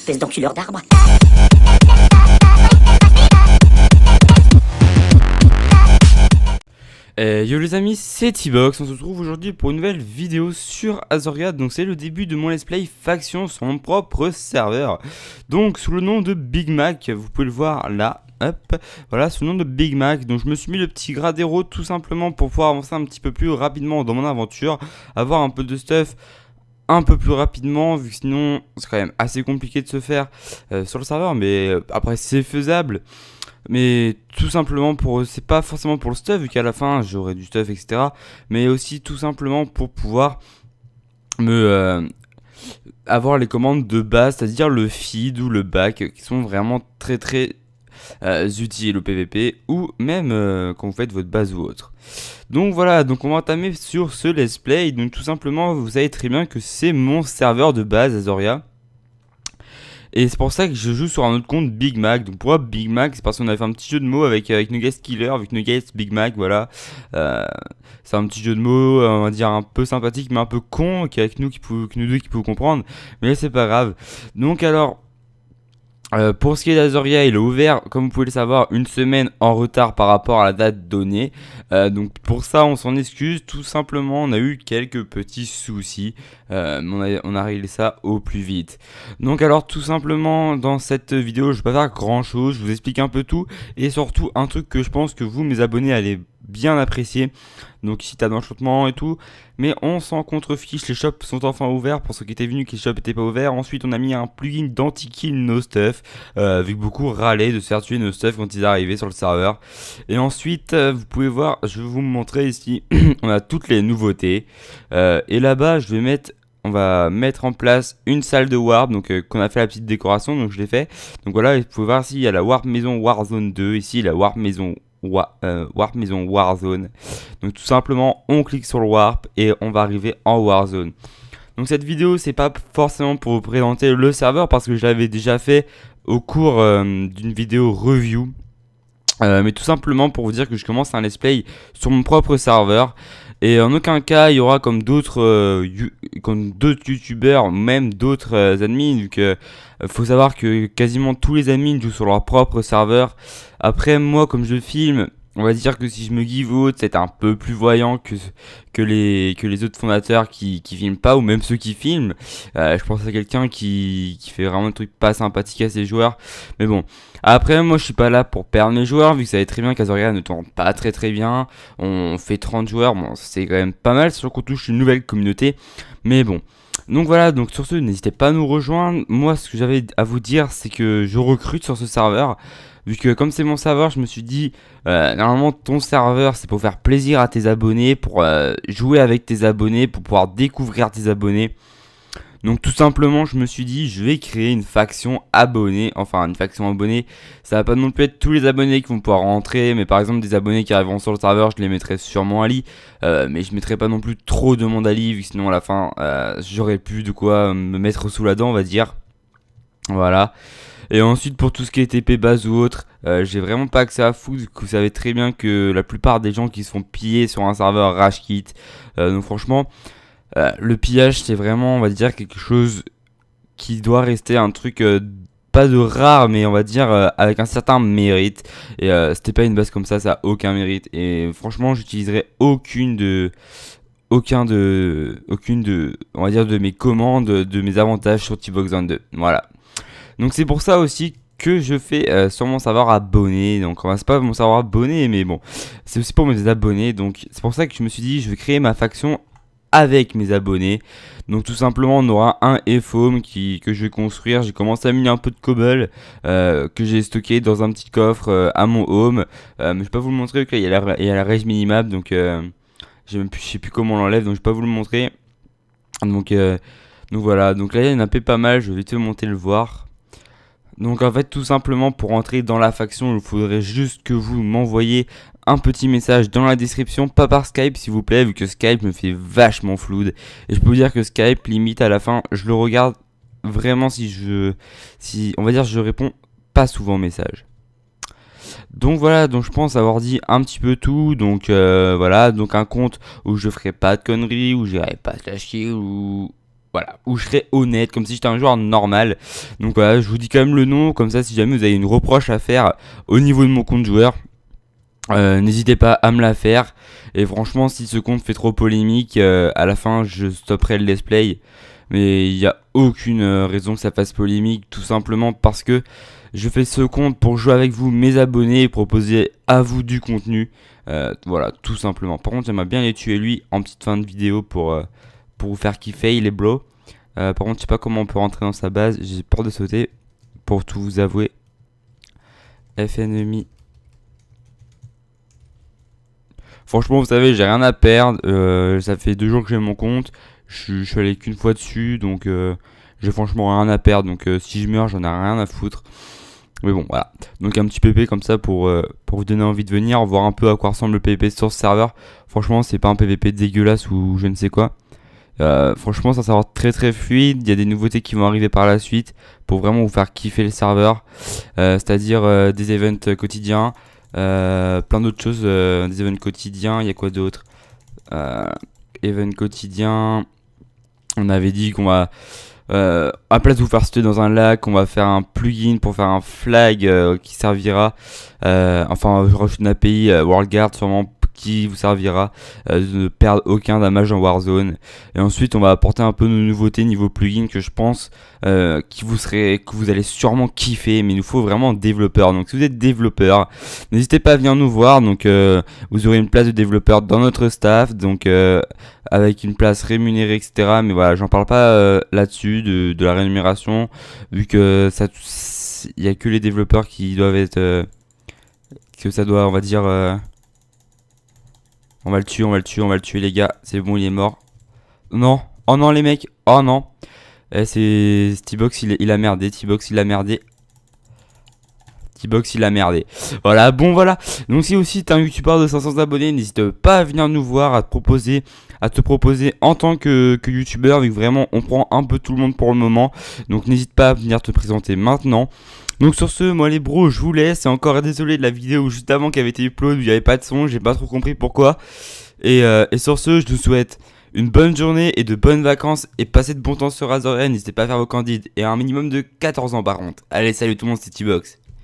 espèce d'enculeur d'arbre. Yo les amis, c'est T-Box, on se retrouve aujourd'hui pour une nouvelle vidéo sur Azoria. Donc c'est le début de mon let's play faction sur mon propre serveur. Donc sous le nom de Big Mac, vous pouvez le voir là, hop, voilà, sous le nom de Big Mac. Donc je me suis mis le petit grade héros tout simplement pour pouvoir avancer un petit peu plus rapidement dans mon aventure, avoir un peu de stuff un peu plus rapidement, vu que sinon c'est quand même assez compliqué de se faire sur le serveur, mais après c'est faisable. Mais tout simplement c'est pas forcément pour le stuff, vu qu'à la fin j'aurai du stuff, etc. Mais aussi tout simplement pour pouvoir me avoir les commandes de base, c'est-à-dire le feed ou le back, qui sont vraiment très utiles au PVP, ou même quand vous faites votre base ou autre. Donc voilà, donc on va entamer sur ce let's play. Donc tout simplement, vous savez très bien que c'est mon serveur de base Azoria. Et c'est pour ça que je joue sur un autre compte Big Mac. Donc pourquoi Big Mac? C'est parce qu'on avait fait un petit jeu de mots avec Nuggets Killer, avec Nuggets Big Mac, voilà. C'est un petit jeu de mots, on va dire un peu sympathique mais un peu con, qu'avec nous deux qui pouvons comprendre. Mais c'est pas grave. Donc alors, pour ce qui est d'Azoria, il est ouvert, comme vous pouvez le savoir, une semaine en retard par rapport à la date donnée. Donc pour ça, on s'en excuse. Tout simplement, on a eu quelques petits soucis. On a réglé ça au plus vite. Donc alors, tout simplement, dans cette vidéo, je vais pas faire grand chose. Je vous explique un peu tout. Et surtout, un truc que je pense que vous, mes abonnés, allez bien apprécier. Donc ici t'as d'enchantement et tout, mais on s'en contrefiche, les shops sont enfin ouverts pour ceux qui étaient venus que les shops étaient pas ouverts. Ensuite on a mis un plugin d'anti-kill no stuff, vu que beaucoup râlaient de se faire tuer no stuff quand ils arrivaient sur le serveur. Et ensuite vous pouvez voir, je vais vous montrer ici, on a toutes les nouveautés, et là-bas on va mettre en place une salle de warp, donc qu'on a fait la petite décoration, donc je l'ai fait. Donc voilà, vous pouvez voir ici il y a la warp maison Warzone 2, ici la warp maison Warzone. Donc tout simplement on clique sur le warp et on va arriver en Warzone. Donc cette vidéo c'est pas forcément pour vous présenter le serveur parce que je l'avais déjà fait au cours d'une vidéo review, mais tout simplement pour vous dire que je commence un let's play sur mon propre serveur. Et en aucun cas il y aura comme d'autres youtubeurs, même d'autres admins, vu que faut savoir que quasiment tous les admins jouent sur leur propre serveur. Après moi, comme je filme, on va dire que si je me give autre, c'est un peu plus voyant que les autres fondateurs qui filment pas, ou même ceux qui filment. Je pense à quelqu'un qui fait vraiment un truc pas sympathique à ses joueurs. Mais bon, après moi je suis pas là pour perdre mes joueurs, vu que vous savez très bien qu'Azoria ne tourne pas très bien. On fait 30 joueurs, bon c'est quand même pas mal, surtout qu'on touche une nouvelle communauté. Mais bon. Donc voilà, donc sur ce, n'hésitez pas à nous rejoindre. Moi, ce que j'avais à vous dire, c'est que je recrute sur ce serveur. Vu que comme c'est mon serveur, je me suis dit, normalement ton serveur, c'est pour faire plaisir à tes abonnés, pour jouer avec tes abonnés, pour pouvoir découvrir tes abonnés. Donc tout simplement, je me suis dit, je vais créer une faction abonnée. Enfin, une faction abonnée, ça va pas non plus être tous les abonnés qui vont pouvoir rentrer. Mais par exemple, des abonnés qui arriveront sur le serveur, je les mettrai sûrement à lit. Mais je mettrai pas non plus trop de monde à lit, vu que sinon à la fin, j'aurais plus de quoi me mettre sous la dent, on va dire. Voilà. Et ensuite pour tout ce qui est TP base ou autre, j'ai vraiment pas accès à fou. Vous savez très bien que la plupart des gens qui se font piller sur un serveur rage quit. Donc franchement, le pillage c'est vraiment, on va dire, quelque chose qui doit rester un truc pas de rare, mais on va dire avec un certain mérite. Et c'était pas une base comme ça a aucun mérite. Et franchement j'utiliserai aucune de on va dire de mes commandes, de mes avantages sur T-Box 22. Voilà. Donc c'est pour ça aussi que je fais sur mon serveur abonné. Donc c'est pas mon serveur abonné, mais bon, c'est aussi pour mes abonnés. Donc c'est pour ça que je me suis dit je vais créer ma faction avec mes abonnés. Donc tout simplement on aura un F-Home que je vais construire. J'ai commencé à miner un peu de cobble que j'ai stocké dans un petit coffre à mon home, mais je vais pas vous le montrer, il y a la rage minimap. Donc je sais plus comment on l'enlève, donc je vais pas vous le montrer. Donc voilà, donc là il y a une AP pas mal, je vais te monter le voir. Donc en fait tout simplement pour entrer dans la faction, il faudrait juste que vous m'envoyiez un petit message dans la description, pas par Skype s'il vous plaît, vu que Skype me fait vachement floude. Et je peux vous dire que Skype, limite à la fin, je le regarde vraiment si on va dire je réponds pas souvent aux messages. Donc voilà, donc je pense avoir dit un petit peu tout. Donc voilà, donc un compte où je ferai pas de conneries, où j'irai pas te lâcher, où voilà, où je serais honnête, comme si j'étais un joueur normal. Donc voilà, je vous dis quand même le nom, comme ça si jamais vous avez une reproche à faire au niveau de mon compte joueur, n'hésitez pas à me la faire. Et franchement, si ce compte fait trop polémique, à la fin je stopperai le let's play. Mais il n'y a aucune raison que ça fasse polémique, tout simplement parce que je fais ce compte pour jouer avec vous, mes abonnés, et proposer à vous du contenu. Voilà, tout simplement. Par contre, j'aimerais bien les tuer lui en petite fin de vidéo pour vous faire kiffer, il est blow. Par contre, je sais pas comment on peut rentrer dans sa base, j'ai peur de sauter, pour tout vous avouer. FNMI. Franchement, vous savez, j'ai rien à perdre. Ça fait 2 jours que j'ai mon compte. Je suis allé qu'une fois dessus, donc j'ai franchement rien à perdre. Donc si je meurs, j'en ai rien à foutre. Mais bon, voilà. Donc un petit PP comme ça pour vous donner envie de venir, voir un peu à quoi ressemble le PVP sur ce serveur. Franchement, c'est pas un PVP dégueulasse ou je ne sais quoi. Franchement, ça va être très très fluide. Il y a des nouveautés qui vont arriver par la suite pour vraiment vous faire kiffer le serveur. C'est-à-dire des events quotidiens, plein d'autres choses, des events quotidiens. Il y a quoi d'autre? Events quotidiens. On avait dit qu'on va, à place de vous faire sauter dans un lac, on va faire un plugin pour faire un flag qui servira, enfin, je rajoute une API WorldGuard sûrement qui vous servira de ne perdre aucun damage en Warzone. Et ensuite, on va apporter un peu de nouveautés niveau plugin que je pense que vous allez sûrement kiffer. Mais il nous faut vraiment un développeur. Donc, si vous êtes développeur, n'hésitez pas à venir nous voir. Donc, vous aurez une place de développeur dans notre staff. Donc, avec une place rémunérée, etc. Mais voilà, j'en parle pas là-dessus de la rémunération, vu que ça, il y a que les développeurs qui doivent être, que ça doit, on va dire. On va le tuer les gars. C'est bon, il est mort. Non. Oh non les mecs. Oh non. C'est T-Box, il a merdé. T-Box, il a merdé. T-Box, il a merdé. Voilà, bon voilà. Donc si aussi t'es un youtubeur de 500 abonnés, n'hésite pas à venir nous voir, à te proposer en tant que youtubeur, vu que vraiment on prend un peu tout le monde pour le moment. Donc n'hésite pas à venir te présenter maintenant. Donc sur ce, moi les bros, je vous laisse. Et encore désolé de la vidéo juste avant qui avait été upload où il n'y avait pas de son, j'ai pas trop compris pourquoi. Et sur ce, je vous souhaite une bonne journée et de bonnes vacances. Et passez de bon temps sur Azoria. N'hésitez pas à faire vos candides. Et un minimum de 14 ans par contre. Allez, salut tout le monde, c'est T-Box.